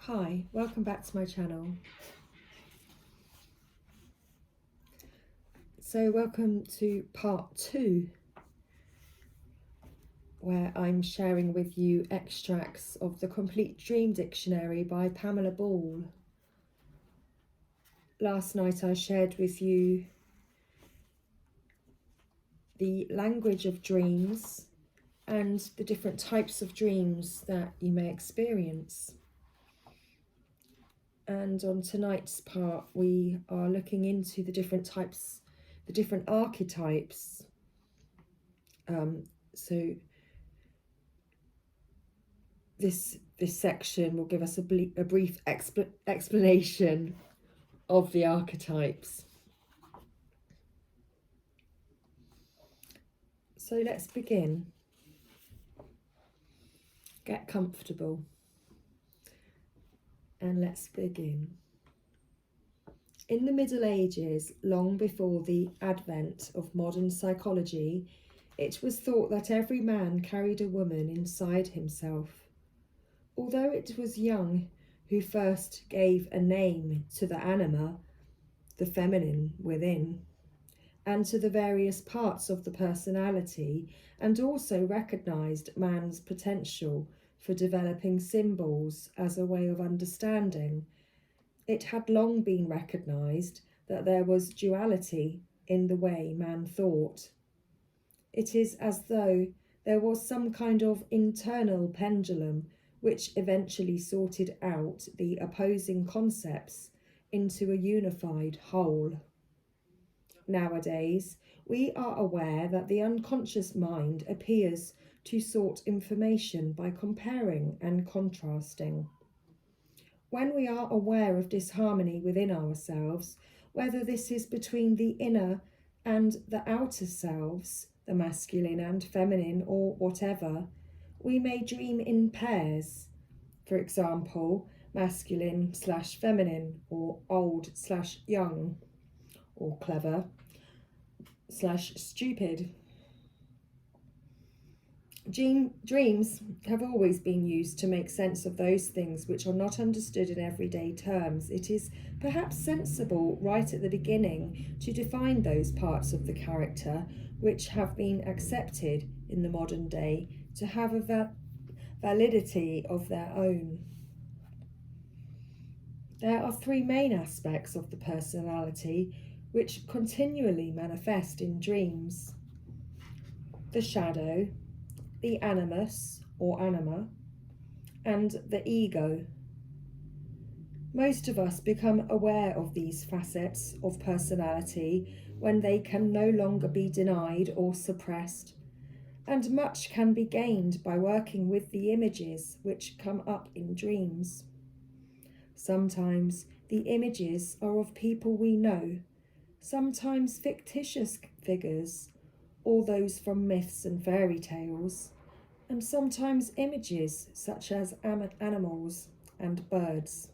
Hi, welcome back to my channel. So welcome to part 2, where I'm sharing with you extracts of the Complete Dream Dictionary by Pamela. Last night I shared with you the language of dreams and the different types of dreams that you may experience. And on tonight's part, we are looking into the different types, the different archetypes. So this section will give us a brief explanation of the archetypes. So let's begin. Get comfortable. And let's begin. In the Middle Ages, long before the advent of modern psychology, it was thought that every man carried a woman inside himself. Although it was Jung who first gave a name to the anima, the feminine within, and to the various parts of the personality, and also recognised man's potential for developing symbols as a way of understanding, it had long been recognised that there was duality in the way man thought. It is as though there was some kind of internal pendulum which eventually sorted out the opposing concepts into a unified whole. Nowadays, we are aware that the unconscious mind appears to sort information by comparing and contrasting. When we are aware of disharmony within ourselves, whether this is between the inner and the outer selves, the masculine and feminine, or whatever, we may dream in pairs. For example, masculine/feminine, or old/young, or clever/stupid. Dreams have always been used to make sense of those things which are not understood in everyday terms. It is perhaps sensible right at the beginning to define those parts of the character which have been accepted in the modern day to have a validity of their own. There are 3 main aspects of the personality which continually manifest in dreams: the shadow, the animus or anima, and the ego. Most of us become aware of these facets of personality when they can no longer be denied or suppressed, and much can be gained by working with the images which come up in dreams. Sometimes the images are of people we know, sometimes fictitious figures, or those from myths and fairy tales, and sometimes images such as animals and birds.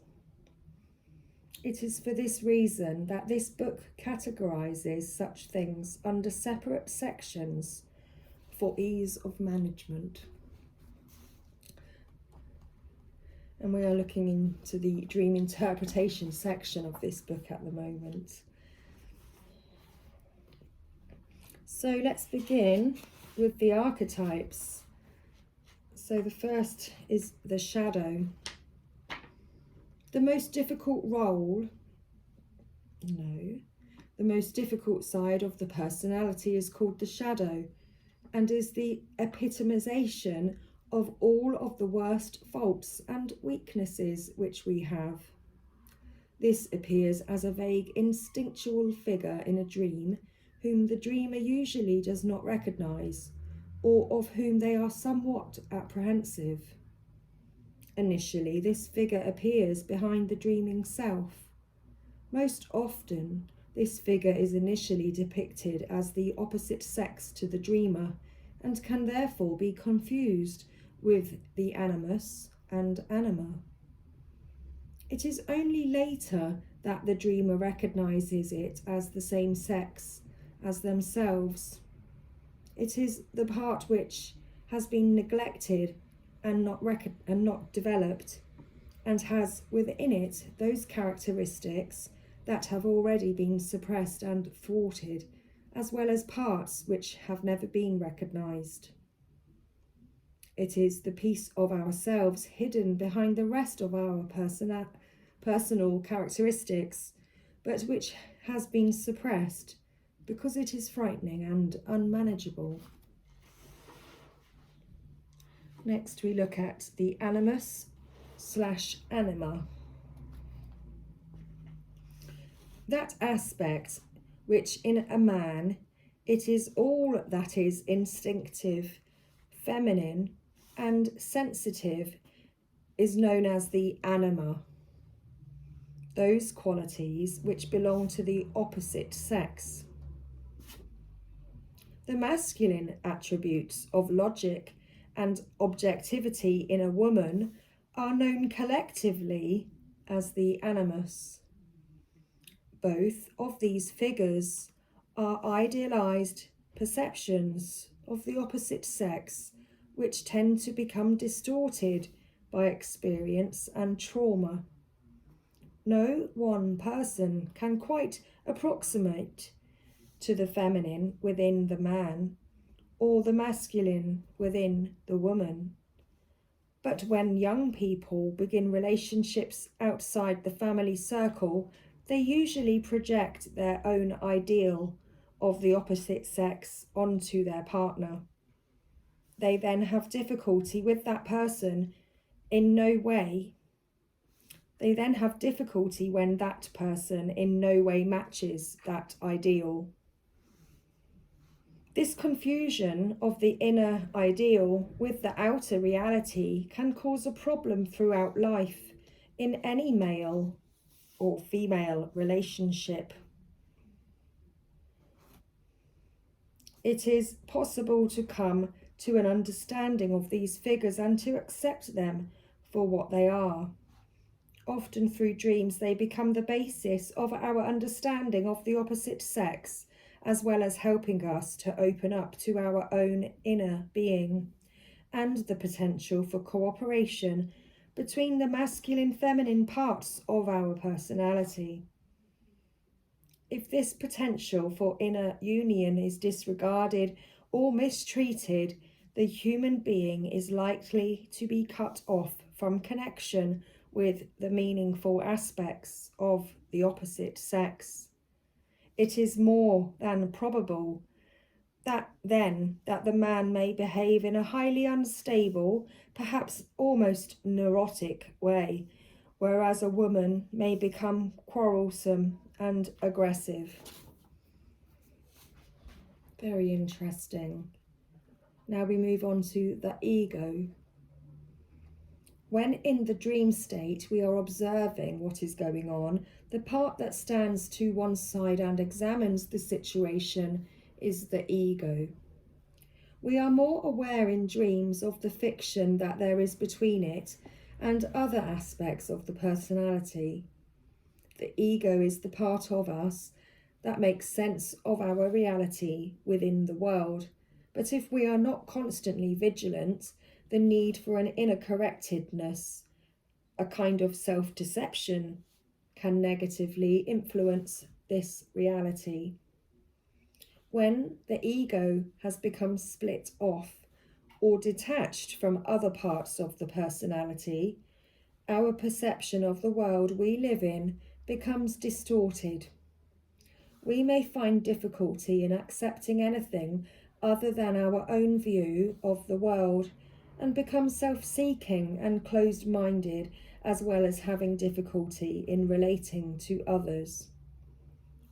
It is for this reason that this book categorises such things under separate sections for ease of management. And we are looking into the dream interpretation section of this book at the moment. So let's begin with the archetypes. So the first is the shadow. The most difficult side of the personality is called the shadow, and is the epitomization of all of the worst faults and weaknesses which we have. This appears as a vague instinctual figure in a dream, whom the dreamer usually does not recognise, or of whom they are somewhat apprehensive. Initially, this figure appears behind the dreaming self. Most often, this figure is initially depicted as the opposite sex to the dreamer, and can therefore be confused with the animus and anima. It is only later that the dreamer recognises it as the same sex as themselves. It is the part which has been neglected and not developed, and has within it those characteristics that have already been suppressed and thwarted, as well as parts which have never been recognised. It is the piece of ourselves hidden behind the rest of our personal characteristics, but which has been suppressed because it is frightening and unmanageable. Next we look at the Animus/Anima. That aspect which in a man it is all that is instinctive, feminine and sensitive is known as the anima. Those qualities which belong to the opposite sex. The masculine attributes of logic and objectivity in a woman are known collectively as the animus. Both of these figures are idealized perceptions of the opposite sex, which tend to become distorted by experience and trauma. No one person can quite approximate to the feminine within the man or the masculine within the woman. But when young people begin relationships outside the family circle, they usually project their own ideal of the opposite sex onto their partner. They then have difficulty with that person in no way. They then have difficulty when that person in no way matches that ideal. This confusion of the inner ideal with the outer reality can cause a problem throughout life in any male or female relationship. It is possible to come to an understanding of these figures and to accept them for what they are. Often through dreams they become the basis of our understanding of the opposite sex, as well as helping us to open up to our own inner being and the potential for cooperation between the masculine-feminine parts of our personality. If this potential for inner union is disregarded or mistreated, the human being is likely to be cut off from connection with the meaningful aspects of the opposite sex. It is more than probable that the man may behave in a highly unstable, perhaps almost neurotic way, whereas a woman may become quarrelsome and aggressive. Very interesting. Now we move on to the ego. When in the dream state we are observing what is going on, the part that stands to one side and examines the situation is the ego. We are more aware in dreams of the fiction that there is between it and other aspects of the personality. The ego is the part of us that makes sense of our reality within the world. But if we are not constantly vigilant, the need for an inner correctedness, a kind of self-deception, can negatively influence this reality. When the ego has become split off or detached from other parts of the personality, our perception of the world we live in becomes distorted. We may find difficulty in accepting anything other than our own view of the world and become self-seeking and closed-minded, as well as having difficulty in relating to others.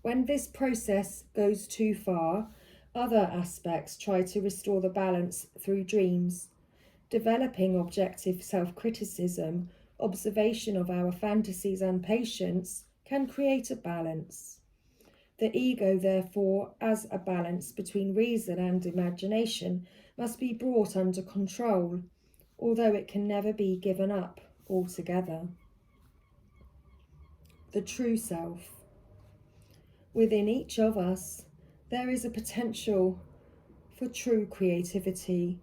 When this process goes too far, other aspects try to restore the balance through dreams. Developing objective self-criticism, observation of our fantasies and patience can create a balance. The ego, therefore, as a balance between reason and imagination, must be brought under control, although it can never be given up altogether. The true self. Within each of us, there is a potential for true creativity,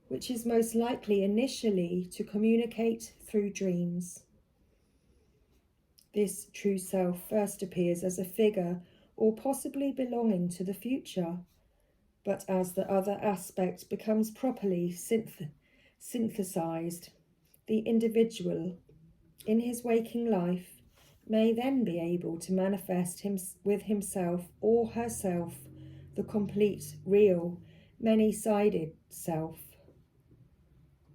which is most likely initially to communicate through dreams. This true self first appears as a figure or possibly belonging to the future, but as the other aspect becomes properly synthesized, the individual, in his waking life, may then be able to manifest with himself or herself the complete, real, many-sided self.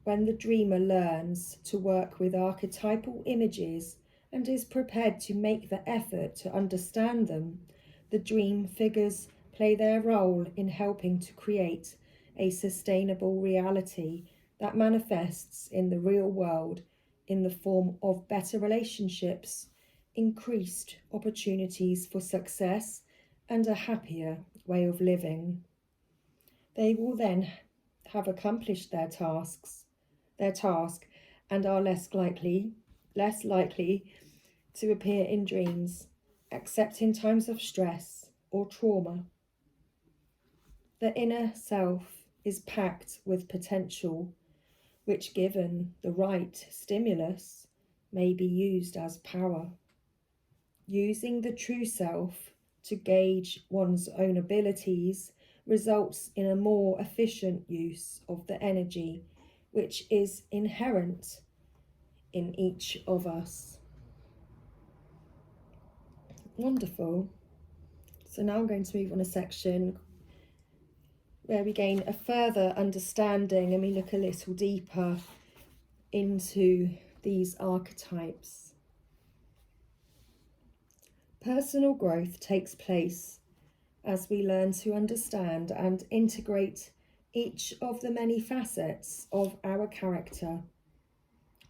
When the dreamer learns to work with archetypal images and is prepared to make the effort to understand them, the dream figures play their role in helping to create a sustainable reality that manifests in the real world in the form of better relationships, increased opportunities for success, and a happier way of living. They will then have accomplished their task, and are less likely to appear in dreams, except in times of stress or trauma. The inner self is packed with potential, which, given the right stimulus, may be used as power. Using the true self to gauge one's own abilities results in a more efficient use of the energy which is inherent in each of us. Wonderful. So now I'm going to move on a section where we gain a further understanding and we look a little deeper into these archetypes. Personal growth takes place as we learn to understand and integrate each of the many facets of our character.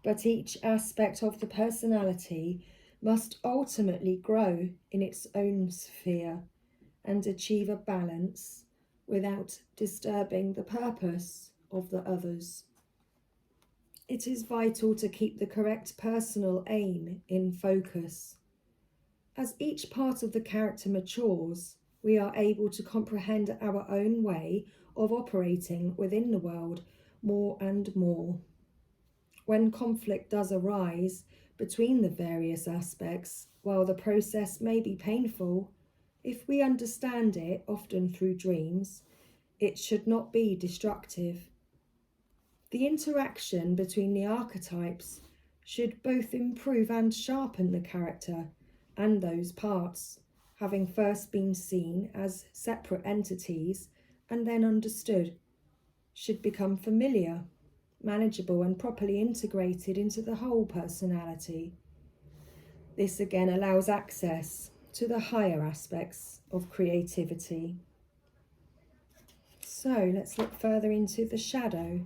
But each aspect of the personality must ultimately grow in its own sphere and achieve a balance without disturbing the purpose of the others. It is vital to keep the correct personal aim in focus. As each part of the character matures, we are able to comprehend our own way of operating within the world more and more. When conflict does arise between the various aspects, while the process may be painful, if we understand it, often through dreams, it should not be destructive. The interaction between the archetypes should both improve and sharpen the character and those parts, having first been seen as separate entities and then understood, should become familiar, manageable and properly integrated into the whole personality. This again allows access to the higher aspects of creativity. So let's look further into the shadow.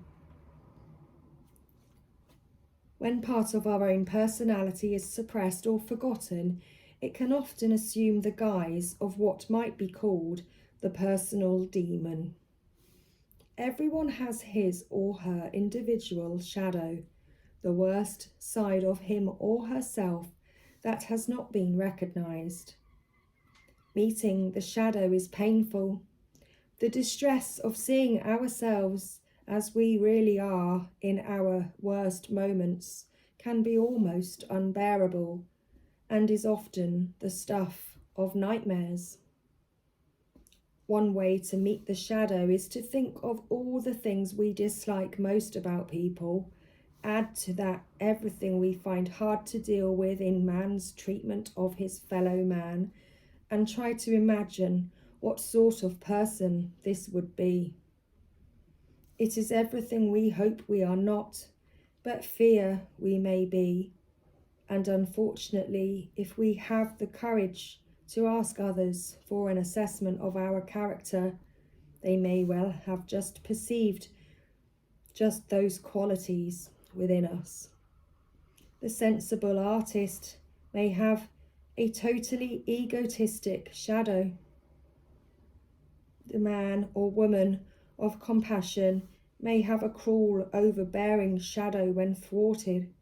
When part of our own personality is suppressed or forgotten, it can often assume the guise of what might be called the personal demon. Everyone has his or her individual shadow, the worst side of him or herself that has not been recognised. Meeting the shadow is painful. The distress of seeing ourselves as we really are in our worst moments can be almost unbearable and is often the stuff of nightmares. One way to meet the shadow is to think of all the things we dislike most about people. Add to that everything we find hard to deal with in man's treatment of his fellow man, and try to imagine what sort of person this would be. It is everything we hope we are not, but fear we may be. And unfortunately, if we have the courage to ask others for an assessment of our character, they may well have just perceived just those qualities within us. The sensible artist may have a totally egotistic shadow. The man or woman of compassion may have a cruel, overbearing shadow when thwarted.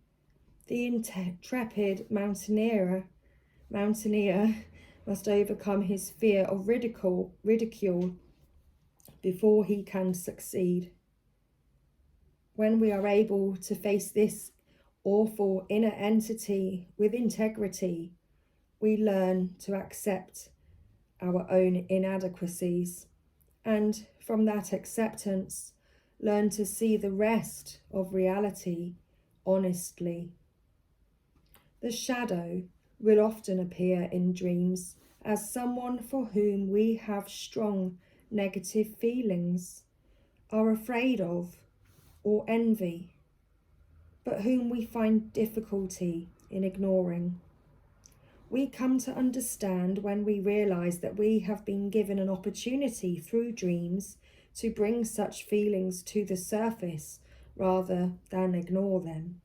The intrepid mountaineer must overcome his fear of ridicule before he can succeed. When we are able to face this or for inner entity with integrity, we learn to accept our own inadequacies, and from that acceptance, learn to see the rest of reality honestly. The shadow will often appear in dreams as someone for whom we have strong negative feelings, are afraid of, or envy, but whom we find difficulty in ignoring. We come to understand when we realise that we have been given an opportunity through dreams to bring such feelings to the surface rather than ignore them.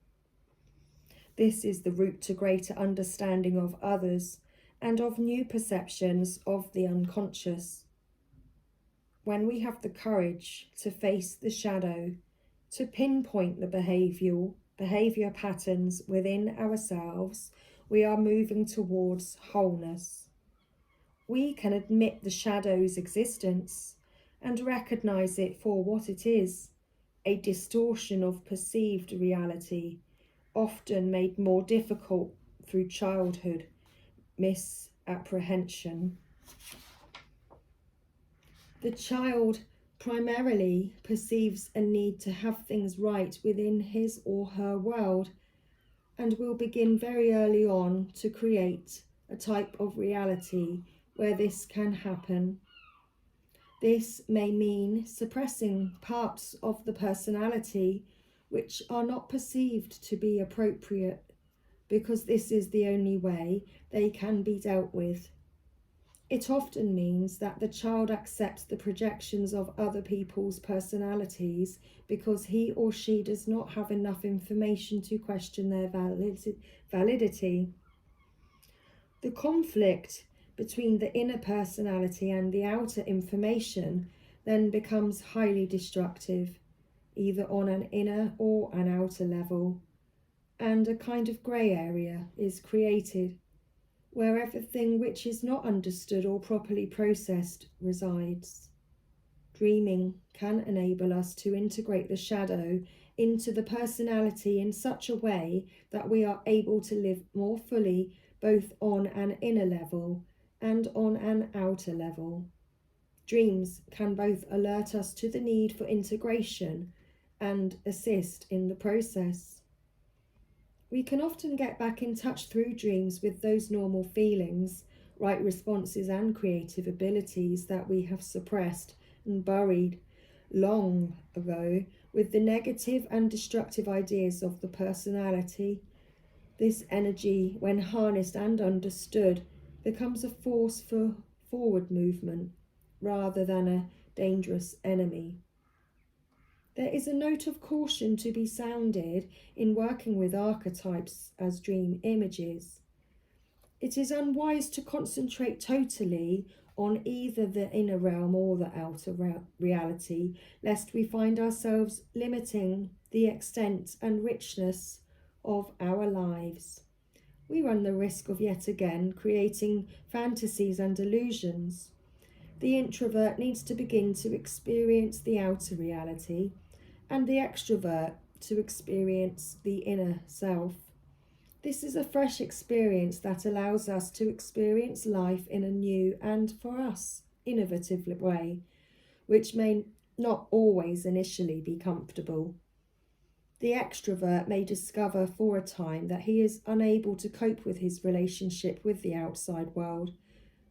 This is the route to greater understanding of others and of new perceptions of the unconscious. When we have the courage to face the shadow, to pinpoint the behaviour patterns within ourselves, we are moving towards wholeness. We can admit the shadow's existence and recognise it for what it is, a distortion of perceived reality, often made more difficult through childhood misapprehension. The child primarily perceives a need to have things right within his or her world and will begin very early on to create a type of reality where this can happen. This may mean suppressing parts of the personality which are not perceived to be appropriate, because this is the only way they can be dealt with. It often means that the child accepts the projections of other people's personalities because he or she does not have enough information to question their validity. The conflict between the inner personality and the outer information then becomes highly destructive, either on an inner or an outer level, and a kind of grey area is created where everything which is not understood or properly processed resides. Dreaming can enable us to integrate the shadow into the personality in such a way that we are able to live more fully both on an inner level and on an outer level. Dreams can both alert us to the need for integration and assist in the process. We can often get back in touch through dreams with those normal feelings, right responses and creative abilities that we have suppressed and buried long ago with the negative and destructive ideas of the personality. This energy, when harnessed and understood, becomes a force for forward movement rather than a dangerous enemy. There is a note of caution to be sounded in working with archetypes as dream images. It is unwise to concentrate totally on either the inner realm or the outer reality, lest we find ourselves limiting the extent and richness of our lives. We run the risk of yet again creating fantasies and illusions. The introvert needs to begin to experience the outer reality, and the extrovert to experience the inner self. This is a fresh experience that allows us to experience life in a new and, for us, innovative way, which may not always initially be comfortable. The extrovert may discover for a time that he is unable to cope with his relationship with the outside world,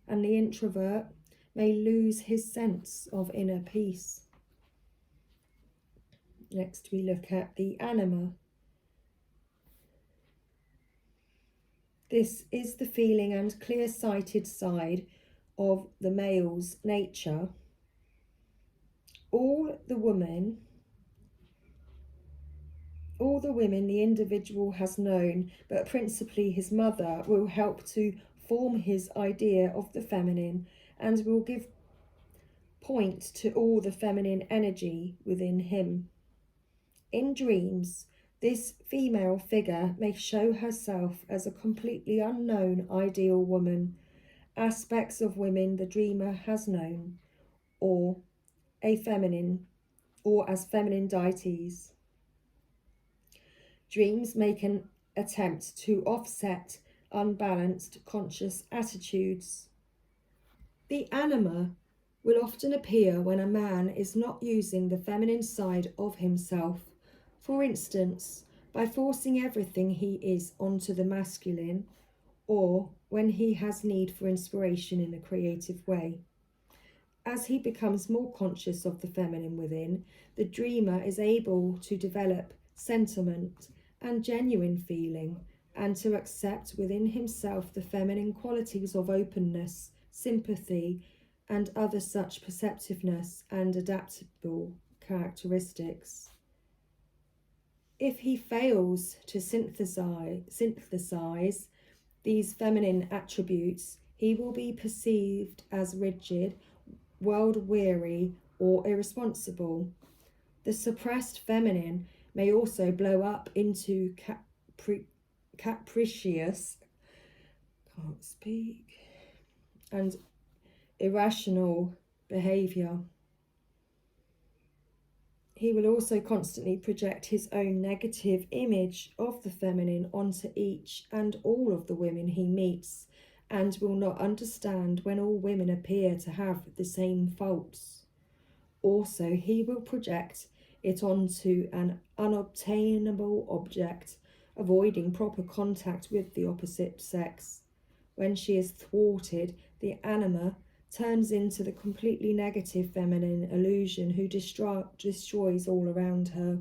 and the introvert may lose his sense of inner peace. Next we look at the anima. This is the feeling and clear-sighted side of the male's nature. All the women the individual has known, but principally his mother, will help to form his idea of the feminine and will give point to all the feminine energy within him. In dreams, this female figure may show herself as a completely unknown ideal woman, aspects of women the dreamer has known, or as feminine deities. Dreams make an attempt to offset unbalanced conscious attitudes. The anima will often appear when a man is not using the feminine side of himself, for instance, by forcing everything he is onto the masculine, or when he has need for inspiration in a creative way. As he becomes more conscious of the feminine within, the dreamer is able to develop sentiment and genuine feeling, and to accept within himself the feminine qualities of openness, sympathy, and other such perceptiveness and adaptable characteristics. If he fails to synthesize these feminine attributes, he will be perceived as rigid, world-weary, or irresponsible. The suppressed feminine may also blow up into capricious, and irrational behaviour. He will also constantly project his own negative image of the feminine onto each and all of the women he meets, and will not understand when all women appear to have the same faults. Also, he will project it onto an unobtainable object, avoiding proper contact with the opposite sex. When she is thwarted, the anima turns into the completely negative feminine illusion who destroys all around her.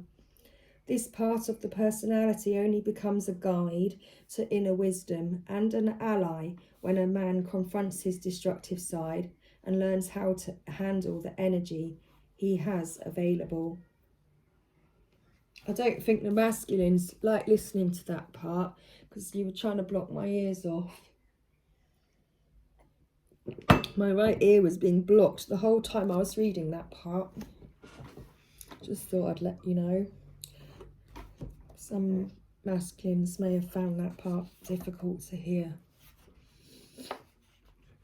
This part of the personality only becomes a guide to inner wisdom and an ally when a man confronts his destructive side and learns how to handle the energy he has available. I don't think the masculines like listening to that part because you were trying to block my ears off. My right ear was being blocked the whole time I was reading that part. Just thought I'd let you know. Some masculines may have found that part difficult to hear.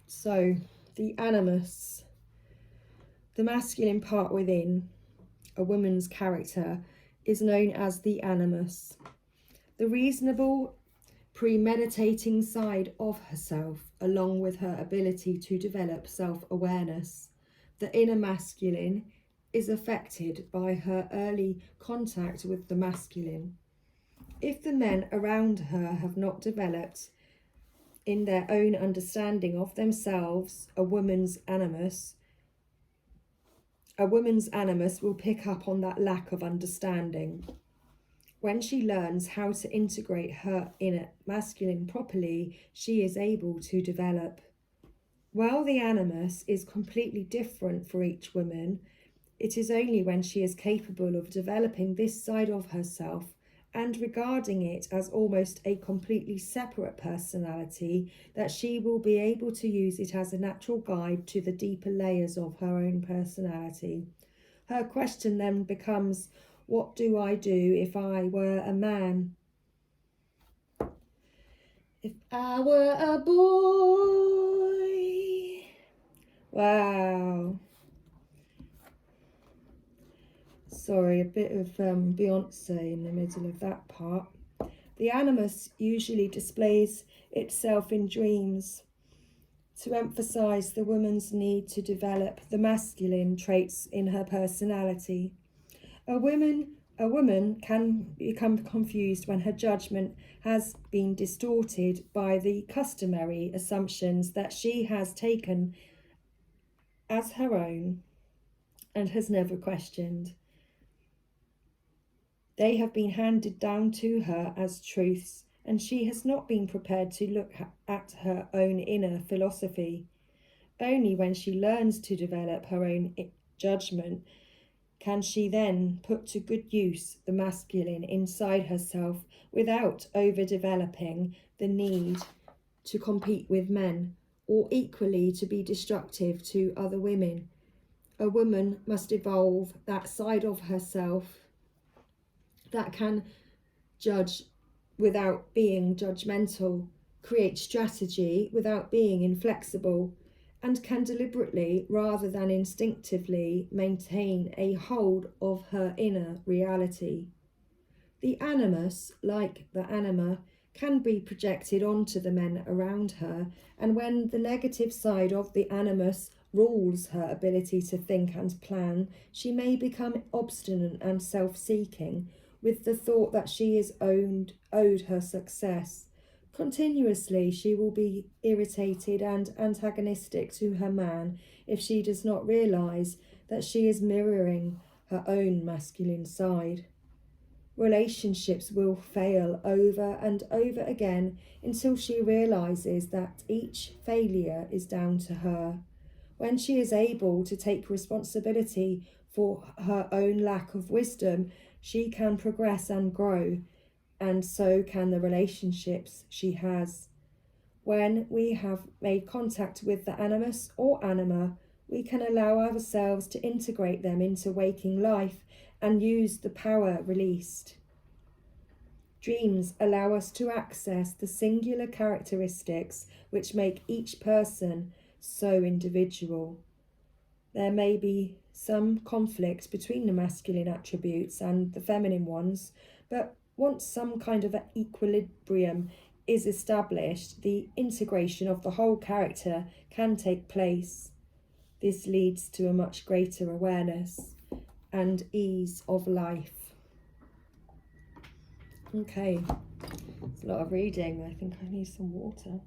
So, the animus, the masculine part within a woman's character, is known as the animus. The reasonable, premeditating side of herself, along with her ability to develop self-awareness. The inner masculine is affected by her early contact with the masculine. If the men around her have not developed in their own understanding of themselves a woman's animus will pick up on that lack of understanding. When she learns how to integrate her inner masculine properly, she is able to develop. While the animus is completely different for each woman, it is only when she is capable of developing this side of herself and regarding it as almost a completely separate personality that she will be able to use it as a natural guide to the deeper layers of her own personality. Her question then becomes, what do I do if I were a man? If I were a boy. Wow. Sorry, a bit of Beyonce in the middle of that part. The animus usually displays itself in dreams to emphasize the woman's need to develop the masculine traits in her personality. A woman can become confused when her judgment has been distorted by the customary assumptions that she has taken as her own and has never questioned. They have been handed down to her as truths, and she has not been prepared to look at her own inner philosophy. Only when she learns to develop her own judgment can she then put to good use the masculine inside herself without overdeveloping the need to compete with men or equally to be destructive to other women. A woman must evolve that side of herself that can judge without being judgmental, create strategy without being inflexible, and can deliberately, rather than instinctively, maintain a hold of her inner reality. The animus, like the anima, can be projected onto the men around her, and when the negative side of the animus rules her ability to think and plan, she may become obstinate and self-seeking, with the thought that she is owed her success. Continuously she will be irritated and antagonistic to her man if she does not realise that she is mirroring her own masculine side. Relationships will fail over and over again until she realises that each failure is down to her. When she is able to take responsibility for her own lack of wisdom, she can progress and grow, and so can the relationships she has. When we have made contact with the animus or anima, we can allow ourselves to integrate them into waking life and use the power released. Dreams allow us to access the singular characteristics which make each person so individual. There may be some conflict between the masculine attributes and the feminine ones, but once some kind of equilibrium is established, the integration of the whole character can take place. This leads to a much greater awareness and ease of life. Okay, it's a lot of reading. I think I need some water.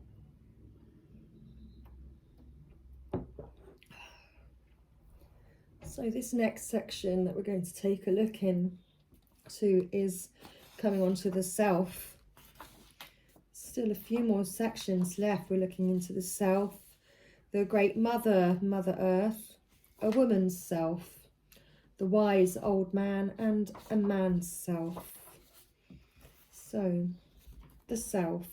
So this next section that we're going to take a look into is coming on to the self. Still a few more sections left. We're looking into the self, the great mother, Mother Earth, a woman's self, the wise old man, and a man's self. So, the self.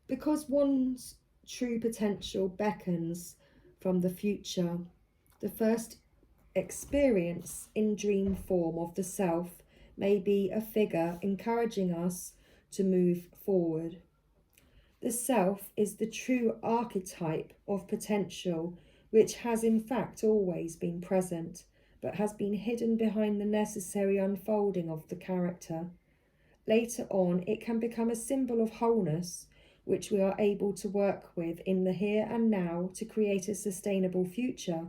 Because one's true potential beckons from the future, the first experience in dream form of the self may be a figure encouraging us to move forward. The self is the true archetype of potential, which has in fact always been present, but has been hidden behind the necessary unfolding of the character. Later on, it can become a symbol of wholeness, which we are able to work with in the here and now to create a sustainable future.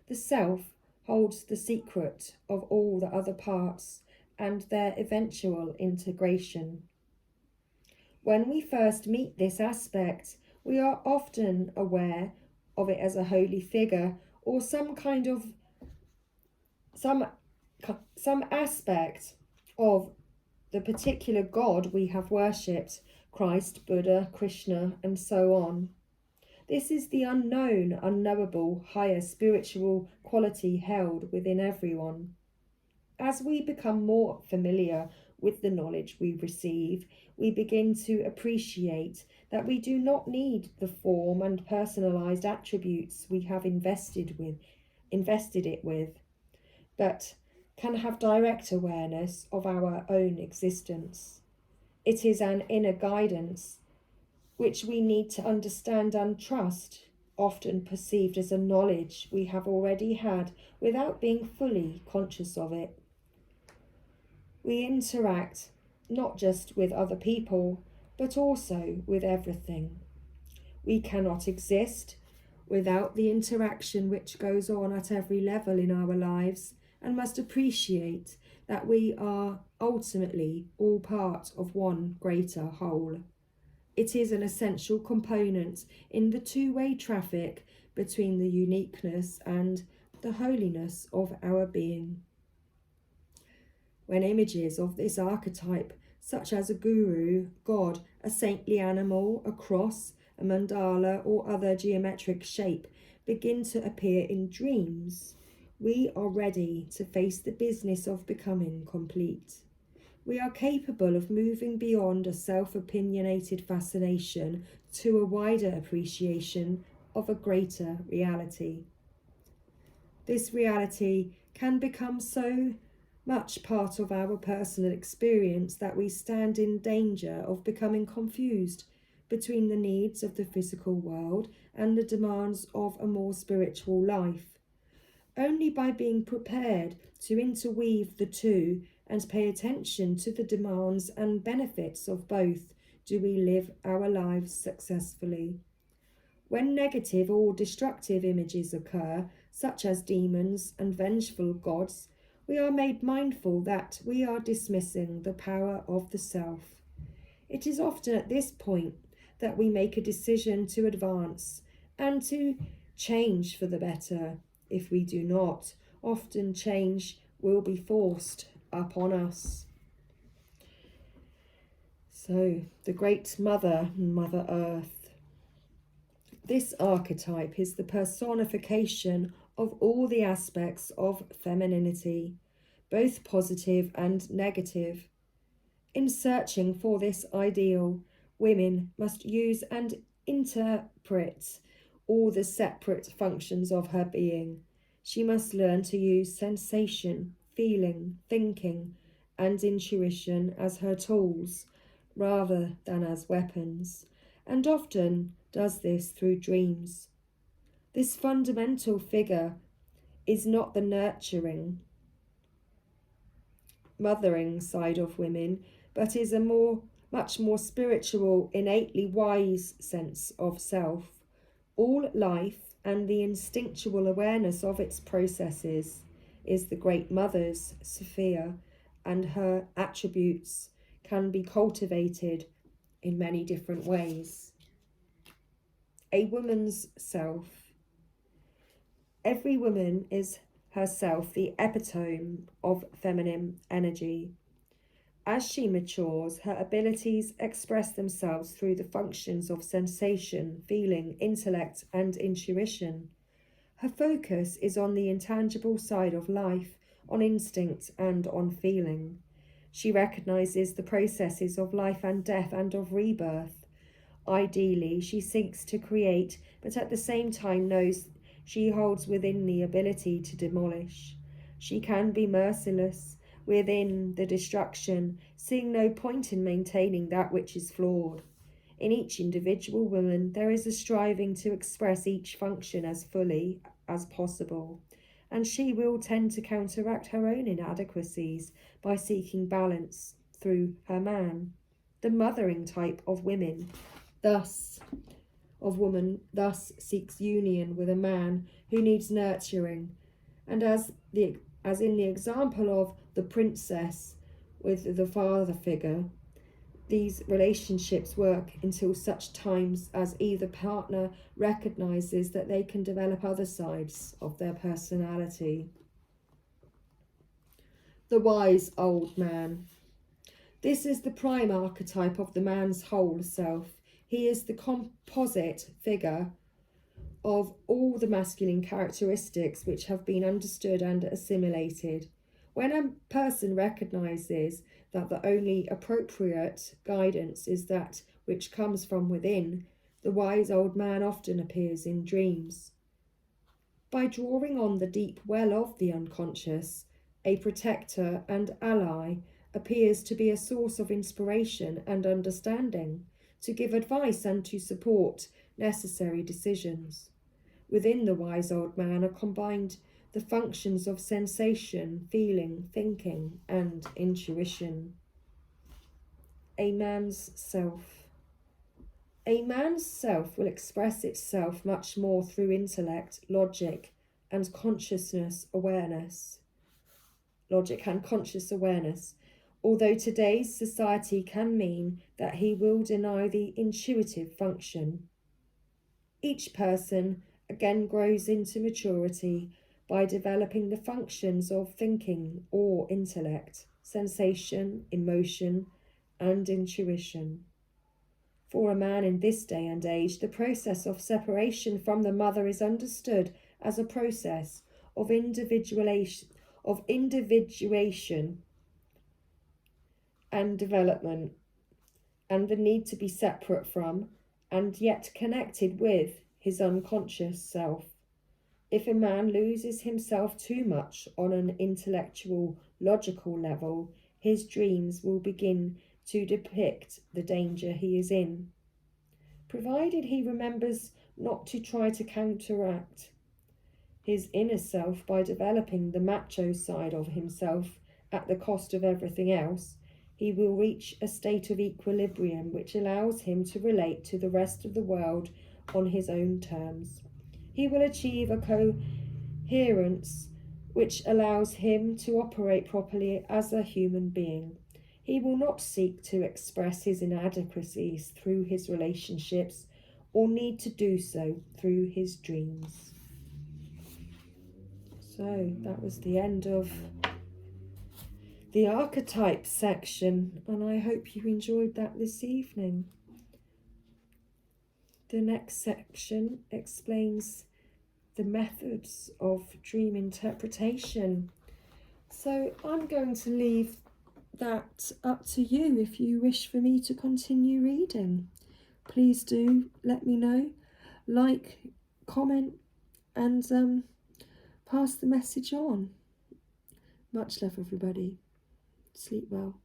The self holds the secret of all the other parts and their eventual integration. When we first meet this aspect, we are often aware of it as a holy figure or some aspect of the particular God we have worshipped, Christ, Buddha, Krishna, and so on. This is the unknown, unknowable, higher spiritual quality held within everyone. As we become more familiar with the knowledge we receive, we begin to appreciate that we do not need the form and personalized attributes we have invested it with, but can have direct awareness of our own existence. It is an inner guidance which we need to understand and trust, often perceived as a knowledge we have already had without being fully conscious of it. We interact not just with other people, but also with everything. We cannot exist without the interaction which goes on at every level in our lives, and must appreciate that we are ultimately all part of one greater whole. It is an essential component in the two-way traffic between the uniqueness and the holiness of our being. When images of this archetype, such as a guru, God, a saintly animal, a cross, a mandala, or other geometric shape, begin to appear in dreams, we are ready to face the business of becoming complete. We are capable of moving beyond a self-opinionated fascination to a wider appreciation of a greater reality. This reality can become so much part of our personal experience that we stand in danger of becoming confused between the needs of the physical world and the demands of a more spiritual life. Only by being prepared to interweave the two and pay attention to the demands and benefits of both do we live our lives successfully. When negative or destructive images occur, such as demons and vengeful gods, we are made mindful that we are dismissing the power of the self. It is often at this point that we make a decision to advance and to change for the better. If we do not, often change will be forced upon us. So, the Great Mother, Mother Earth. This archetype is the personification of all the aspects of femininity, both positive and negative. In searching for this ideal, women must use and interpret all the separate functions of her being. She must learn to use sensation, feeling, thinking, and intuition as her tools, rather than as weapons, and often does this through dreams. This fundamental figure is not the nurturing, mothering side of women, but is a much more spiritual, innately wise sense of self. All life and the instinctual awareness of its processes is the Great Mother's sphere, and her attributes can be cultivated in many different ways. A woman's self. Every woman is herself the epitome of feminine energy. As she matures, her abilities express themselves through the functions of sensation, feeling, intellect, and intuition. Her focus is on the intangible side of life, on instinct and on feeling. She recognizes the processes of life and death and of rebirth. Ideally, she seeks to create, but at the same time knows she holds within the ability to demolish. She can be merciless within the destruction, seeing no point in maintaining that which is flawed. In each individual woman, there is a striving to express each function as fully as possible, and she will tend to counteract her own inadequacies by seeking balance through her man. The mothering type of woman thus seeks union with a man who needs nurturing, and as in the example of the princess with the father figure, these relationships work until such times as either partner recognizes that they can develop other sides of their personality. The wise old man. This is the prime archetype of the man's whole self. He is the composite figure of all the masculine characteristics which have been understood and assimilated. When a person recognizes that the only appropriate guidance is that which comes from within, the wise old man often appears in dreams. By drawing on the deep well of the unconscious, a protector and ally appears to be a source of inspiration and understanding, to give advice and to support necessary decisions. Within the wise old man are combined the functions of sensation, feeling, thinking, and intuition. A man's self. A man's self will express itself much more through intellect, logic, and conscious awareness, although today's society can mean that he will deny the intuitive function. Each person again grows into maturity by developing the functions of thinking or intellect, sensation, emotion, and intuition. For a man in this day and age, the process of separation from the mother is understood as a process of individuation and development, and the need to be separate from and yet connected with his unconscious self. If a man loses himself too much on an intellectual, logical level, his dreams will begin to depict the danger he is in, provided he remembers not to try to counteract his inner self by developing the macho side of himself at the cost of everything else, he will reach a state of equilibrium which allows him to relate to the rest of the world on his own terms. He will achieve a coherence which allows him to operate properly as a human being. He will not seek to express his inadequacies through his relationships or need to do so through his dreams. So that was the end of the Archetypes section, and I hope you enjoyed that this evening. The next section explains the methods of dream interpretation. So I'm going to leave that up to you if you wish for me to continue reading. Please do let me know, like, comment, and pass the message on. Much love, everybody. Sleep well.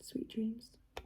Sweet dreams.